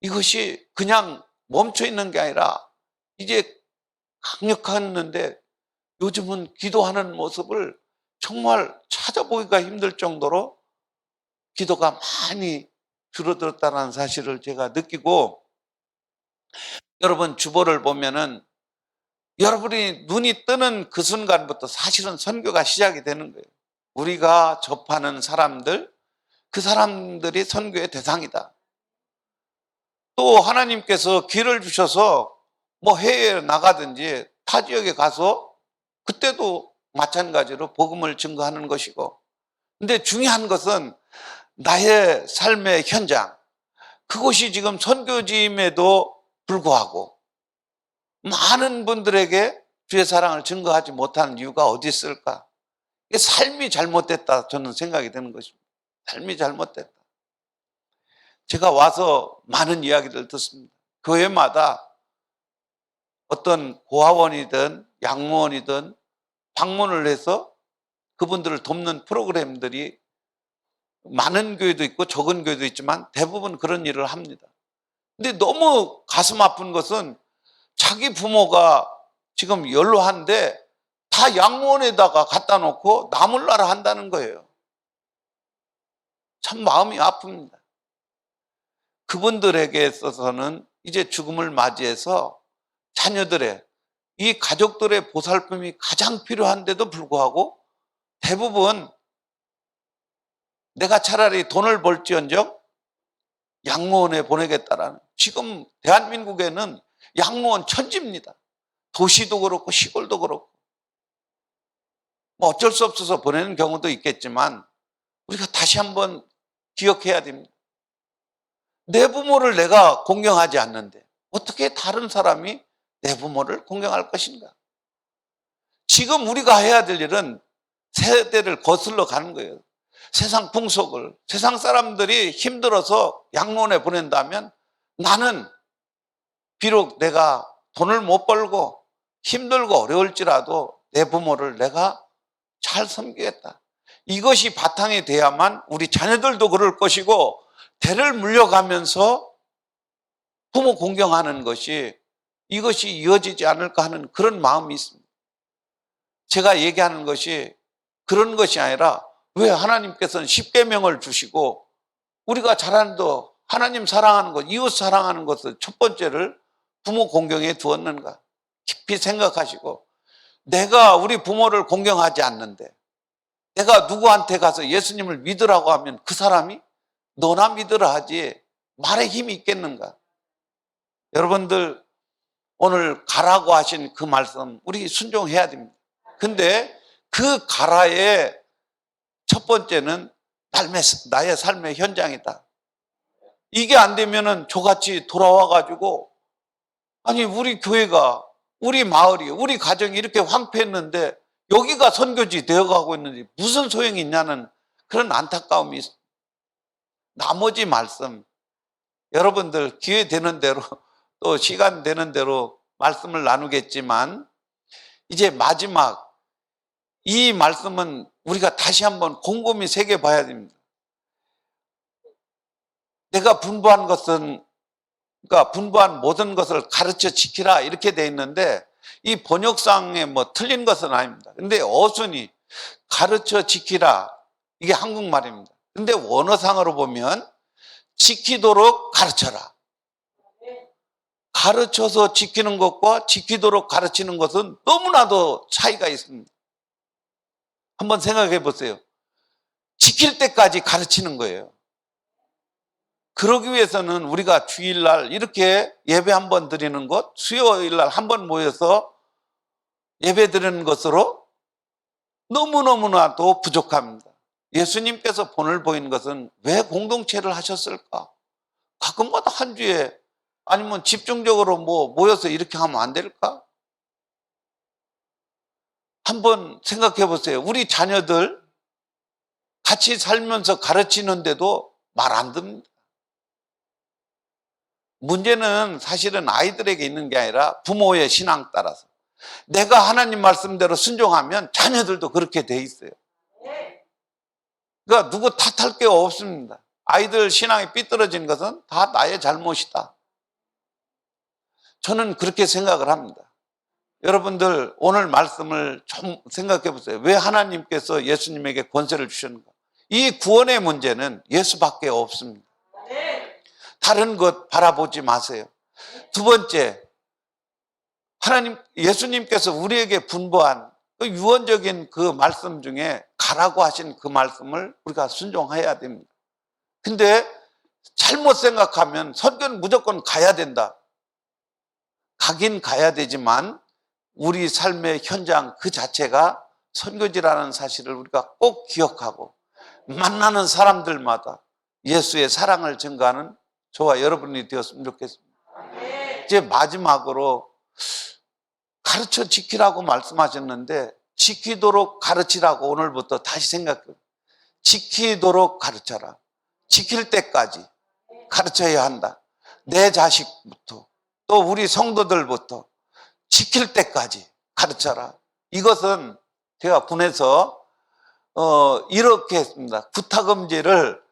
이것이 그냥 멈춰 있는 게 아니라 이제 강력했는데, 요즘은 기도하는 모습을 정말 찾아보기가 힘들 정도로 기도가 많이 줄어들었다는 사실을 제가 느끼고, 여러분 주보를 보면은 여러분이 눈이 뜨는 그 순간부터 사실은 선교가 시작이 되는 거예요. 우리가 접하는 사람들, 그 사람들이 선교의 대상이다. 또 하나님께서 기회를 주셔서 뭐 해외에 나가든지 타 지역에 가서 그때도 마찬가지로 복음을 증거하는 것이고, 근데 중요한 것은 나의 삶의 현장, 그것이 지금 선교지임에도 불구하고 많은 분들에게 주의 사랑을 증거하지 못하는 이유가 어디 있을까? 이게 삶이 잘못됐다 저는 생각이 드는 것입니다. 삶이 잘못됐다. 제가 와서 많은 이야기를 듣습니다. 교회마다 어떤 고아원이든 양로원이든 방문을 해서 그분들을 돕는 프로그램들이 많은 교회도 있고 적은 교회도 있지만 대부분 그런 일을 합니다. 근데 너무 가슴 아픈 것은 자기 부모가 지금 연로한데 다 양로원에다가 갖다 놓고 나몰라라 한다는 거예요. 참 마음이 아픕니다. 그분들에게 있어서는 이제 죽음을 맞이해서 자녀들의 이 가족들의 보살핌이 가장 필요한데도 불구하고 대부분 내가 차라리 돈을 벌지언정 양로원에 보내겠다라는, 지금 대한민국에는 양로원 천지입니다. 도시도 그렇고 시골도 그렇고 뭐 어쩔 수 없어서 보내는 경우도 있겠지만 우리가 다시 한번 기억해야 됩니다. 내 부모를 내가 공경하지 않는데 어떻게 다른 사람이 내 부모를 공경할 것인가? 지금 우리가 해야 될 일은 세대를 거슬러 가는 거예요. 세상 풍속을, 세상 사람들이 힘들어서 양로원에 보낸다면 나는 비록 내가 돈을 못 벌고 힘들고 어려울지라도 내 부모를 내가 잘 섬기겠다. 이것이 바탕이 돼야만 우리 자녀들도 그럴 것이고 대를 물려가면서 부모 공경하는 것이, 이것이 이어지지 않을까 하는 그런 마음이 있습니다. 제가 얘기하는 것이 그런 것이 아니라 왜 하나님께서는 십계명을 주시고 우리가 잘하는도 하나님 사랑하는 것, 이웃 사랑하는 것을 첫 번째를 부모 공경에 두었는가 깊이 생각하시고, 내가 우리 부모를 공경하지 않는데 내가 누구한테 가서 예수님을 믿으라고 하면 그 사람이 너나 믿으라 하지 말에 힘이 있겠는가? 여러분들 오늘 가라고 하신 그 말씀 우리 순종해야 됩니다. 근데 그 가라의 첫 번째는 나의 삶의 현장이다. 이게 안 되면은 저같이 돌아와가지고, 아니 우리 교회가, 우리 마을이, 우리 가정이 이렇게 황폐했는데 여기가 선교지 되어가고 있는데 무슨 소용이 있냐는 그런 안타까움이 있습니다. 나머지 말씀 여러분들 기회 되는 대로 또 시간 되는 대로 말씀을 나누겠지만, 이제 마지막 이 말씀은 우리가 다시 한번 곰곰이 새겨봐야 됩니다. 내가 분부한 것은, 그러니까 분부한 모든 것을 가르쳐 지키라 이렇게 돼 있는데 이 번역상에 뭐 틀린 것은 아닙니다. 근데 어순이 가르쳐 지키라, 이게 한국말입니다. 근데 원어상으로 보면 지키도록 가르쳐라. 가르쳐서 지키는 것과 지키도록 가르치는 것은 너무나도 차이가 있습니다. 한번 생각해 보세요. 지킬 때까지 가르치는 거예요. 그러기 위해서는 우리가 주일날 이렇게 예배 한번 드리는 것, 수요일날 한번 모여서 예배 드리는 것으로 너무너무나도 부족합니다. 예수님께서 본을 보이는 것은 왜 공동체를 하셨을까? 가끔마다 한 주에, 아니면 집중적으로 모여서 이렇게 하면 안 될까? 한번 생각해 보세요. 우리 자녀들 같이 살면서 가르치는데도 말 안 듣습니다. 문제는 사실은 아이들에게 있는 게 아니라 부모의 신앙 따라서, 내가 하나님 말씀대로 순종하면 자녀들도 그렇게 돼 있어요. 그러니까 누구 탓할 게 없습니다. 아이들 신앙이 삐뚤어진 것은 다 나의 잘못이다. 저는 그렇게 생각을 합니다. 여러분들 오늘 말씀을 좀 생각해 보세요. 왜 하나님께서 예수님에게 권세를 주셨는가? 이 구원의 문제는 예수밖에 없습니다. 다른 것 바라보지 마세요. 두 번째, 예수님께서 우리에게 분부한 그 유언적인 그 말씀 중에 가라고 하신 그 말씀을 우리가 순종해야 됩니다. 근데 잘못 생각하면 선교는 무조건 가야 된다. 가긴 가야 되지만 우리 삶의 현장 그 자체가 선교지라는 사실을 우리가 꼭 기억하고, 만나는 사람들마다 예수의 사랑을 증거하는 저와 여러분이 되었으면 좋겠습니다. 이제 마지막으로 가르쳐 지키라고 말씀하셨는데 지키도록 가르치라고 오늘부터 다시 생각해요. 지키도록 가르쳐라. 지킬 때까지 가르쳐야 한다. 내 자식부터 또 우리 성도들부터 지킬 때까지 가르쳐라. 이것은 제가 군에서 이렇게 했습니다. 구타금지를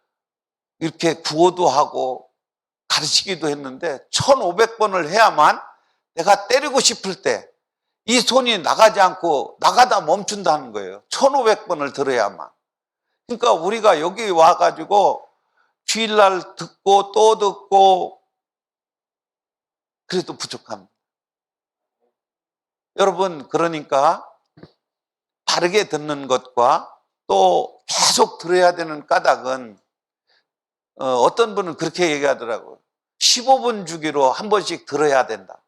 이렇게 구호도 하고 가르치기도 했는데 1500번을 해야만 내가 때리고 싶을 때 이 손이 나가지 않고 나가다 멈춘다는 거예요. 1500번을 들어야만. 그러니까 우리가 여기 와가지고 주일날 듣고 또 듣고 그래도 부족합니다. 여러분, 그러니까 바르게 듣는 것과 또 계속 들어야 되는 까닭은 어떤 분은 그렇게 얘기하더라고요. 15분 주기로 한 번씩 들어야 된다.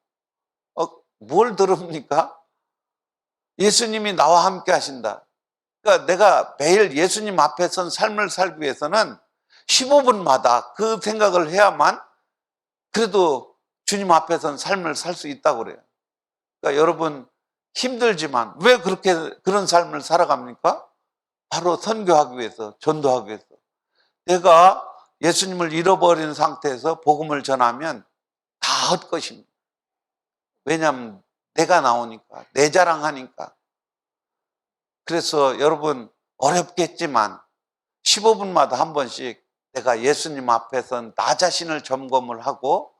뭘 들읍니까? 예수님이 나와 함께 하신다. 그러니까 내가 매일 예수님 앞에 선 삶을 살기 위해서는 15분마다 그 생각을 해야만 그래도 주님 앞에 선 삶을 살 수 있다고 그래요. 그러니까 여러분, 힘들지만 왜 그런 삶을 살아갑니까? 바로 선교하기 위해서, 전도하기 위해서. 내가 예수님을 잃어버린 상태에서 복음을 전하면 다 헛것입니다. 왜냐하면 내가 나오니까, 내 자랑하니까. 그래서 여러분, 어렵겠지만 15분마다 한 번씩 내가 예수님 앞에서 나 자신을 점검을 하고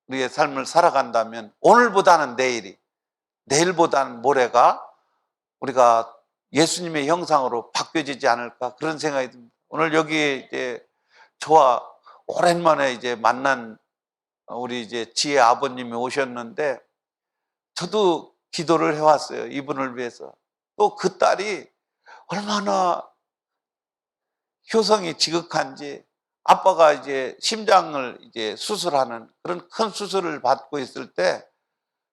우리의 삶을 살아간다면 오늘보다는 내일이, 내일보다는 모레가 우리가 예수님의 형상으로 바뀌어지지 않을까, 그런 생각이 듭니다. 오늘 여기 이제 저와 오랜만에 이제 만난 우리 이제 지혜 아버님이 오셨는데 저도 기도를 해왔어요. 이분을 위해서. 또 그 딸이 얼마나 효성이 지극한지, 아빠가 이제 심장을 이제 수술하는 그런 큰 수술을 받고 있을 때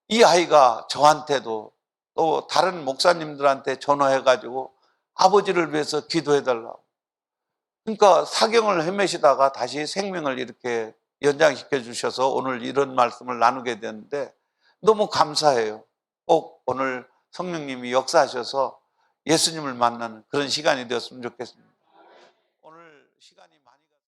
이 아이가 저한테도 또 다른 목사님들한테 전화해가지고 아버지를 위해서 기도해달라고. 그러니까 사경을 헤매시다가 다시 생명을 이렇게 연장시켜 주셔서 오늘 이런 말씀을 나누게 되는데 너무 감사해요. 꼭 오늘 성령님이 역사하셔서 예수님을 만나는 그런 시간이 되었으면 좋겠습니다. 오늘 시간이